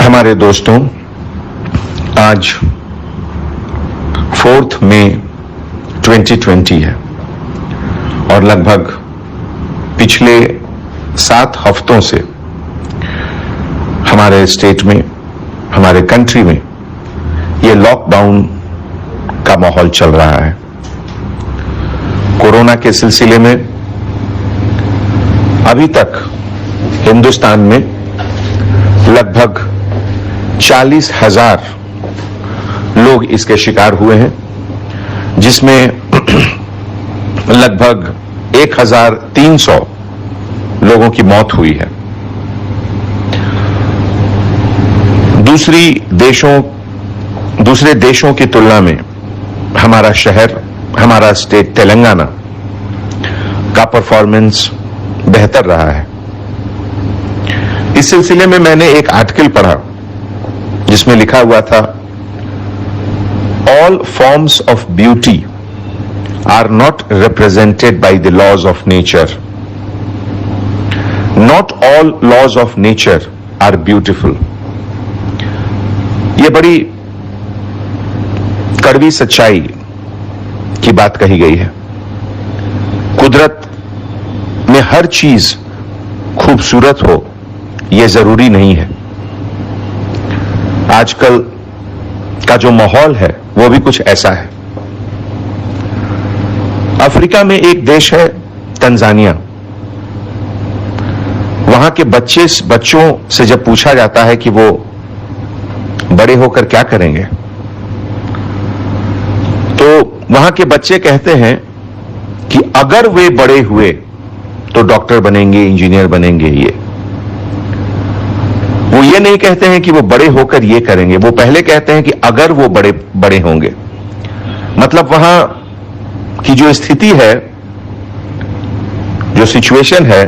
हमारे दोस्तों, आज 4 मई 2020 है और लगभग पिछले 7 हफ्तों से हमारे स्टेट में, हमारे कंट्री में ये लॉकडाउन का माहौल चल रहा है। कोरोना के सिलसिले में अभी तक हिंदुस्तान में लगभग 40,000 लोग इसके शिकार हुए हैं, जिसमें लगभग 1,300 लोगों की मौत हुई है। दूसरे देशों की तुलना में हमारा शहर, हमारा स्टेट तेलंगाना का परफॉर्मेंस बेहतर रहा है। इस सिलसिले में मैंने एक आर्टिकल पढ़ा जिसमें लिखा हुआ था, all forms of beauty are not represented by the laws of nature, not all laws of nature are beautiful. यह बड़ी कड़वी सच्चाई की बात कही गई है। कुदरत में हर चीज खूबसूरत हो यह जरूरी नहीं है। आजकल का जो माहौल है वो भी कुछ ऐसा है। अफ्रीका में एक देश है तंजानिया। वहां के बच्चों से जब पूछा जाता है कि वो बड़े होकर क्या करेंगे, तो वहां के बच्चे कहते हैं कि अगर वे बड़े हुए तो डॉक्टर बनेंगे, इंजीनियर बनेंगे। वो ये नहीं कहते हैं कि वो बड़े होकर ये करेंगे, वो पहले कहते हैं कि अगर वो बड़े होंगे। मतलब वहां की जो स्थिति है, जो सिचुएशन है,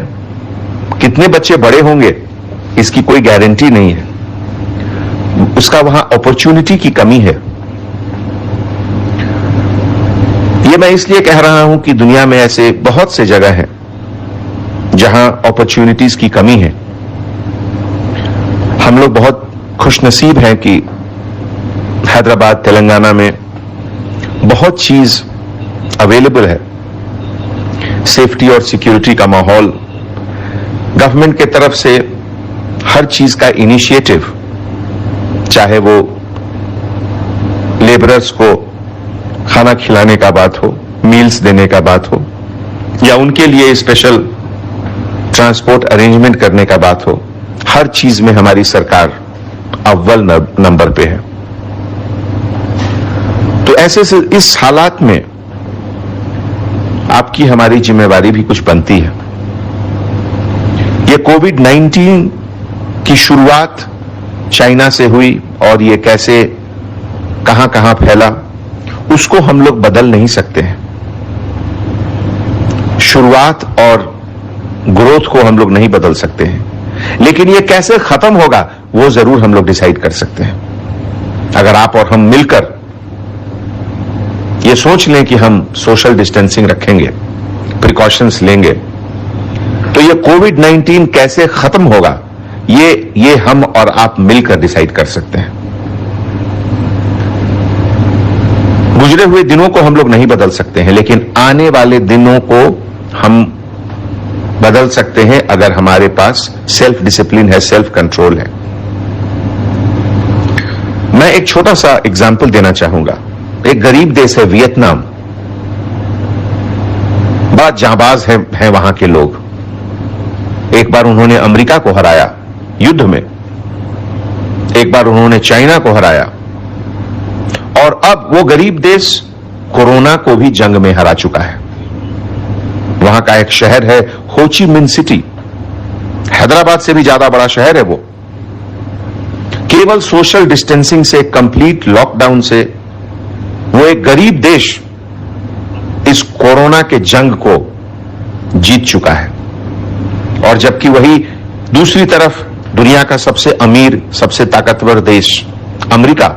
कितने बच्चे बड़े होंगे इसकी कोई गारंटी नहीं है। उसका वहां अपॉर्चुनिटी की कमी है। ये मैं इसलिए कह रहा हूं कि दुनिया में ऐसे बहुत से जगह हैं जहां अपॉर्चुनिटीज की कमी है। हम लोग बहुत खुशनसीब हैं कि हैदराबाद, तेलंगाना में बहुत चीज अवेलेबल है। सेफ्टी और सिक्योरिटी का माहौल, गवर्नमेंट के तरफ से हर चीज का इनिशिएटिव, चाहे वो लेबरर्स को खाना खिलाने का बात हो, मील्स देने का बात हो, या उनके लिए स्पेशल ट्रांसपोर्ट अरेंजमेंट करने का बात हो, हर चीज में हमारी सरकार अव्वल नंबर पे है। तो ऐसे से इस हालात में आपकी हमारी जिम्मेवारी भी कुछ बनती है। ये कोविड-19 की शुरुआत चाइना से हुई और ये कैसे कहां कहां फैला, उसको हम लोग बदल नहीं सकते हैं। शुरुआत और ग्रोथ को हम लोग नहीं बदल सकते हैं, लेकिन ये कैसे खत्म होगा वो जरूर हम लोग डिसाइड कर सकते हैं। अगर आप और हम मिलकर ये सोच लें कि हम सोशल डिस्टेंसिंग रखेंगे, प्रिकॉशंस लेंगे, तो ये कोविड-19 कैसे खत्म होगा ये हम और आप मिलकर डिसाइड कर सकते हैं। गुजरे हुए दिनों को हम लोग नहीं बदल सकते हैं, लेकिन आने वाले दिनों को हम बदल सकते हैं अगर हमारे पास सेल्फ डिसिप्लिन है, सेल्फ कंट्रोल है। मैं एक छोटा सा एग्जाम्पल देना चाहूंगा। एक गरीब देश है वियतनाम। बड़ा जांबाज है वहां के लोग। एक बार उन्होंने अमेरिका को हराया युद्ध में, एक बार उन्होंने चाइना को हराया, और अब वो गरीब देश कोरोना को भी जंग में हरा चुका है। वहां का एक शहर है हो ची मिन्ह सिटी, हैदराबाद से भी ज्यादा बड़ा शहर है वो। केवल सोशल डिस्टेंसिंग से, कंप्लीट लॉकडाउन से वो एक गरीब देश इस कोरोना के जंग को जीत चुका है। और जबकि वही दूसरी तरफ दुनिया का सबसे अमीर, सबसे ताकतवर देश अमेरिका,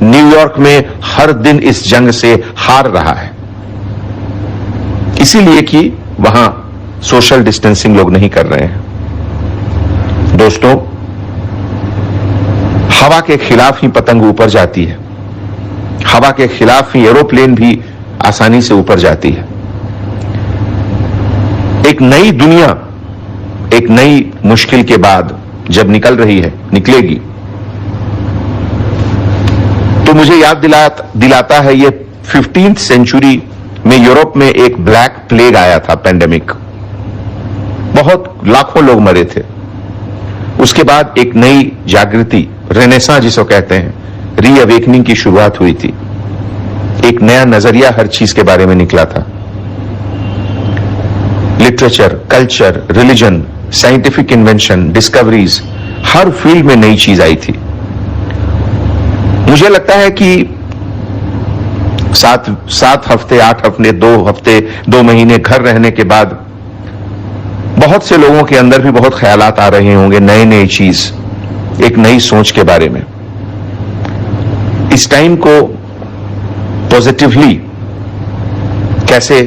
न्यूयॉर्क में हर दिन इस जंग से हार रहा है, इसीलिए कि वहां सोशल डिस्टेंसिंग लोग नहीं कर रहे हैं। दोस्तों, हवा के खिलाफ ही पतंग ऊपर जाती है, हवा के खिलाफ ही एरोप्लेन भी आसानी से ऊपर जाती है। एक नई दुनिया, एक नई मुश्किल के बाद जब निकलेगी, तो मुझे याद दिलाता है ये 15th सेंचुरी में यूरोप में एक ब्लैक प्लेग आया था, पेंडेमिक। बहुत लाखों लोग मरे थे। उसके बाद एक नई जागृति, रेनेसां जिसको कहते हैं, रीअवेकनिंग की शुरुआत हुई थी। एक नया नजरिया हर चीज के बारे में निकला था। Literature, culture, religion, scientific invention, discoveries, हर फील्ड में नई चीज आई थी। मुझे लगता है कि 7 हफ्ते, 8 हफ्ते, 2 हफ्ते, 2 महीने घर रहने के बाद बहुत से लोगों के अंदर भी बहुत ख्यालात आ रहे होंगे, नई चीज, एक नई सोच के बारे में। इस टाइम को पॉजिटिवली कैसे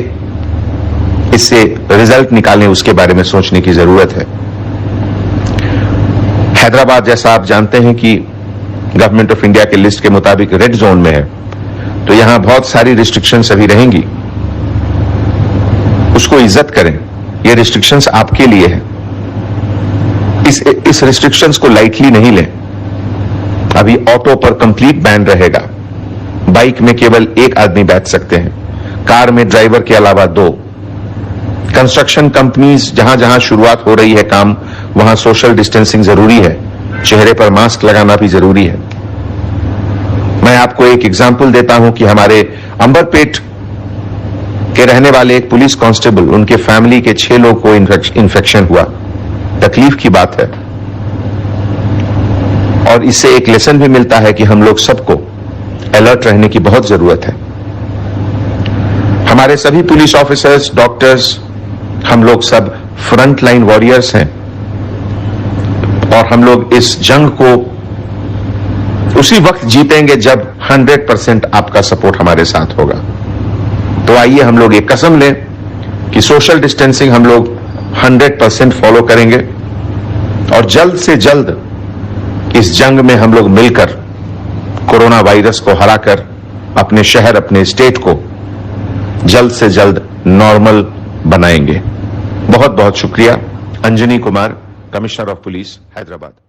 इससे रिजल्ट निकालें, उसके बारे में सोचने की जरूरत है। हैदराबाद, जैसा आप जानते हैं कि गवर्नमेंट ऑफ इंडिया के लिस्ट के मुताबिक रेड जोन में है, तो यहां बहुत सारी रिस्ट्रिक्शंस अभी रहेंगी। उसको इज्जत करें, ये रिस्ट्रिक्शंस आपके लिए है। इस रिस्ट्रिक्शंस को लाइटली नहीं लें। अभी ऑटो पर कंप्लीट बैन रहेगा, बाइक में केवल 1 आदमी बैठ सकते हैं, कार में ड्राइवर के अलावा 2। कंस्ट्रक्शन कंपनीज जहां जहां शुरुआत हो रही है काम, वहां सोशल डिस्टेंसिंग जरूरी है, चेहरे पर मास्क लगाना भी जरूरी है। मैं आपको एक एग्जाम्पल देता हूं कि हमारे अंबरपेट के रहने वाले एक पुलिस कांस्टेबल, उनके फैमिली के 6 लोग को इन्फेक्शन हुआ। तकलीफ की बात है, और इससे एक लेसन भी मिलता है कि हम लोग सबको अलर्ट रहने की बहुत जरूरत है। हमारे सभी पुलिस ऑफिसर्स, डॉक्टर्स, हम लोग सब फ्रंट लाइन वॉरियर्स हैं, और हम लोग इस जंग को उसी वक्त जीतेंगे जब 100% आपका सपोर्ट हमारे साथ होगा। तो आइए हम लोग एक कसम लें कि सोशल डिस्टेंसिंग हम लोग 100% फॉलो करेंगे, और जल्द से जल्द इस जंग में हम लोग मिलकर कोरोना वायरस को हराकर अपने शहर, अपने स्टेट को जल्द से जल्द नॉर्मल बनाएंगे। बहुत बहुत शुक्रिया। Anjani Kumar, commissioner of police, Hyderabad.